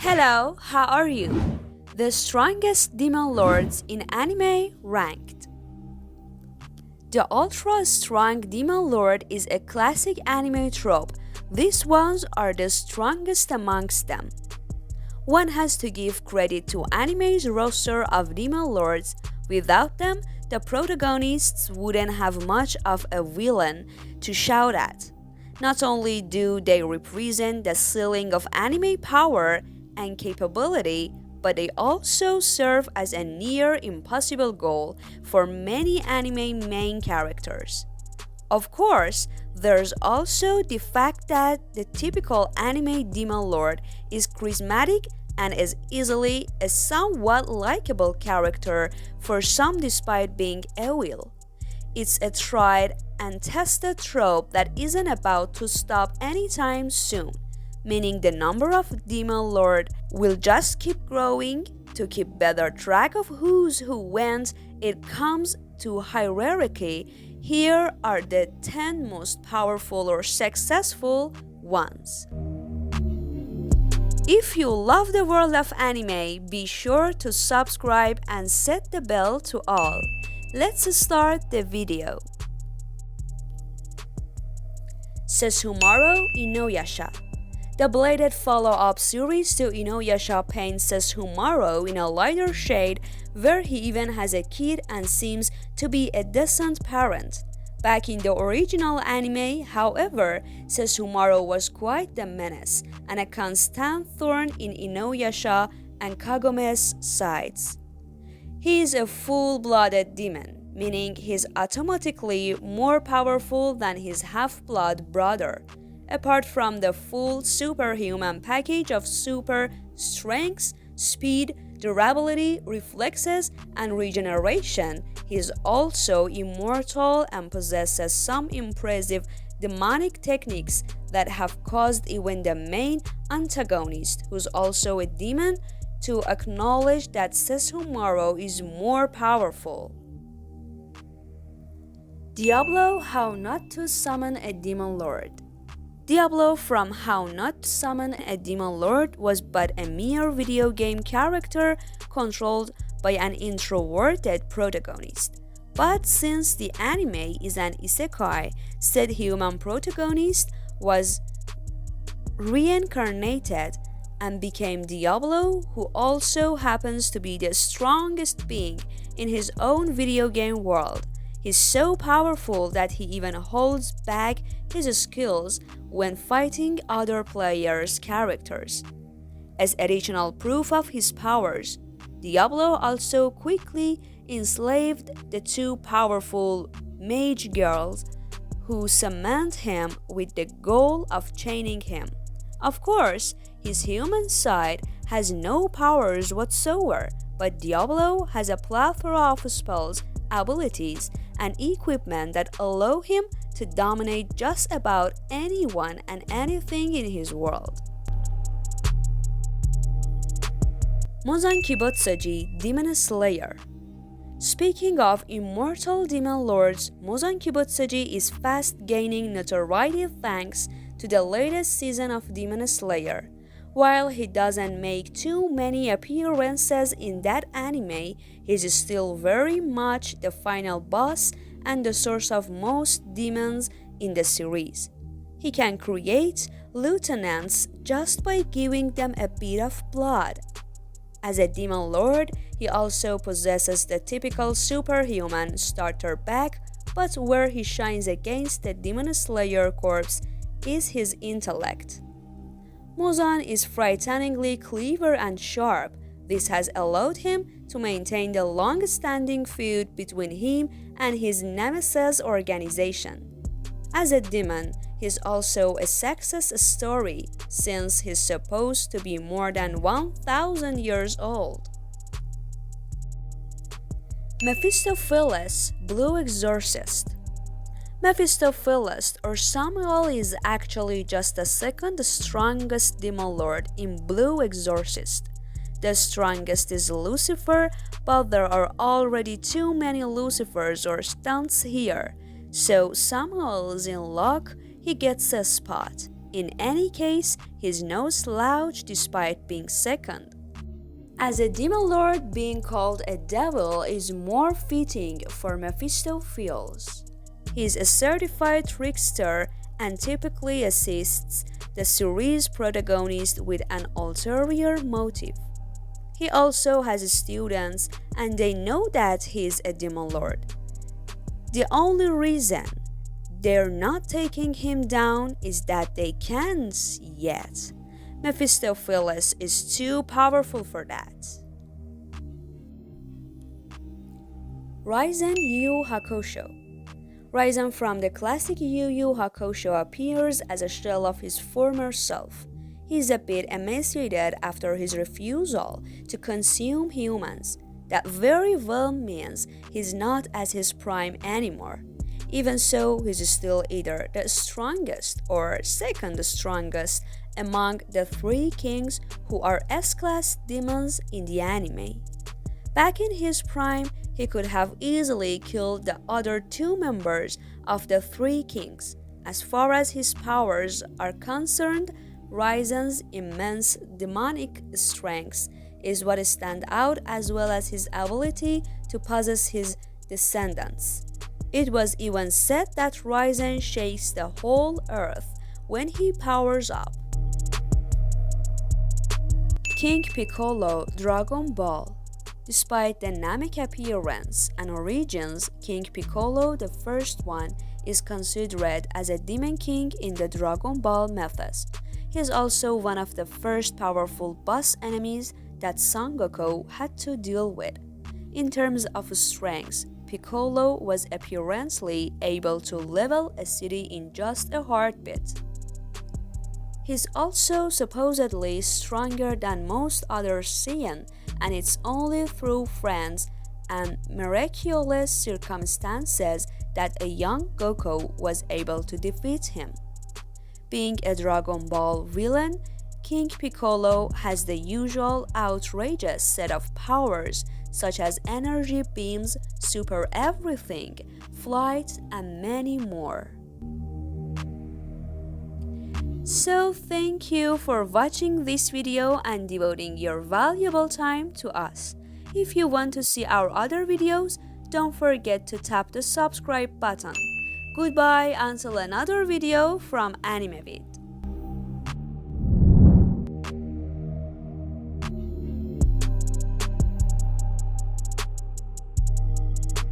Hello, how are you? The strongest demon lords in anime ranked. The ultra-strong demon lord is a classic anime trope. These ones are the strongest amongst them. One has to give credit to anime's roster of demon lords. Without them, the protagonists wouldn't have much of a villain to shout at. Not only do they represent the ceiling of anime power and capability, but they also serve as a near impossible goal for many anime main characters. Of course, there's also the fact that the typical anime demon lord is charismatic and is easily a somewhat likable character for some despite being evil. It's a tried and tested trope that isn't about to stop anytime soon, meaning the number of demon lord will just keep growing. To keep better track of who's who when it comes to hierarchy, here are the 10 most powerful or successful ones. If you love the world of anime, be sure to subscribe and set the bell to all. Let's start the video. Sesshomaru Inuyasha. The bladed follow-up series to Inuyasha paints Sesshomaru in a lighter shade where he even has a kid and seems to be a decent parent. Back in the original anime, however, Sesshomaru was quite the menace and a constant thorn in Inuyasha and Kagome's sides. He is a full-blooded demon, meaning he's automatically more powerful than his half-blood brother. Apart from the full superhuman package of super strength, speed, durability, reflexes, and regeneration, he is also immortal and possesses some impressive demonic techniques that have caused even the main antagonist, who's also a demon, to acknowledge that Sesshomaru is more powerful. Diablo How Not to Summon a Demon Lord. Diablo from How Not to Summon a Demon Lord was but a mere video game character controlled by an introverted protagonist. But since the anime is an isekai, said human protagonist was reincarnated and became Diablo, who also happens to be the strongest being in his own video game world. He's so powerful that he even holds back his skills when fighting other players' characters. As additional proof of his powers, Diablo also quickly enslaved the two powerful mage girls who summoned him with the goal of chaining him. Of course, his human side has no powers whatsoever, but Diablo has a plethora of spells, abilities, and equipment that allow him to dominate just about anyone and anything in his world. Muzan Kibutsuji, Demon Slayer. Speaking of immortal demon lords, Muzan Kibutsuji is fast gaining notoriety thanks to the latest season of Demon Slayer. While he doesn't make too many appearances in that anime, he's still very much the final boss and the source of most demons in the series. He can create lieutenants just by giving them a bit of blood. As a demon lord, he also possesses the typical superhuman starter pack, but where he shines against the Demon Slayer corpse is his intellect. Muzan is frighteningly clever and sharp. This has allowed him to maintain the long-standing feud between him and his nemesis organization. As a demon, he's also a success story since he's supposed to be more than 1,000 years old. Mephistopheles, Blue Exorcist. Mephistopheles or Samuel is actually just the second strongest demon lord in Blue Exorcist. The strongest is Lucifer, but there are already too many Lucifers or stunts here, so Samuel is in luck he gets a spot. In any case, he's no slouch despite being second. As a demon lord, being called a devil is more fitting for Mephistopheles. He's a certified trickster and typically assists the series protagonist with an ulterior motive. He also has students and they know that he's a demon lord. The only reason they're not taking him down is that they can't yet. Mephistopheles is too powerful for that. Raizen Yu Hakusho. Raizen from the classic Yu Yu Hakusho appears as a shell of his former self. He's a bit emaciated after his refusal to consume humans. That very well means he's not at his prime anymore. Even so, he's still either the strongest or second strongest among the three kings who are S-class demons in the anime. Back in his prime, he could have easily killed the other two members of the three kings. As far as his powers are concerned, Raizen's immense demonic strengths is what stands out, as well as his ability to possess his descendants. It was even said that Raizen shakes the whole earth when he powers up. King Piccolo Dragon Ball. Despite dynamic appearance and origins, King Piccolo, the first one, is considered as a demon king in the Dragon Ball mythos. He is also one of the first powerful boss enemies that Son Goku had to deal with. In terms of strengths, Piccolo was apparently able to level a city in just a heartbeat. He's also supposedly stronger than most other Saiyans, and it's only through friends and miraculous circumstances that a young Goku was able to defeat him. Being a Dragon Ball villain, King Piccolo has the usual outrageous set of powers such as energy beams, super everything, flight, and many more. So thank you for watching this video and devoting your valuable time to us. If you want to see our other videos, don't forget to tap the subscribe button. Goodbye until another video from AnimeVid.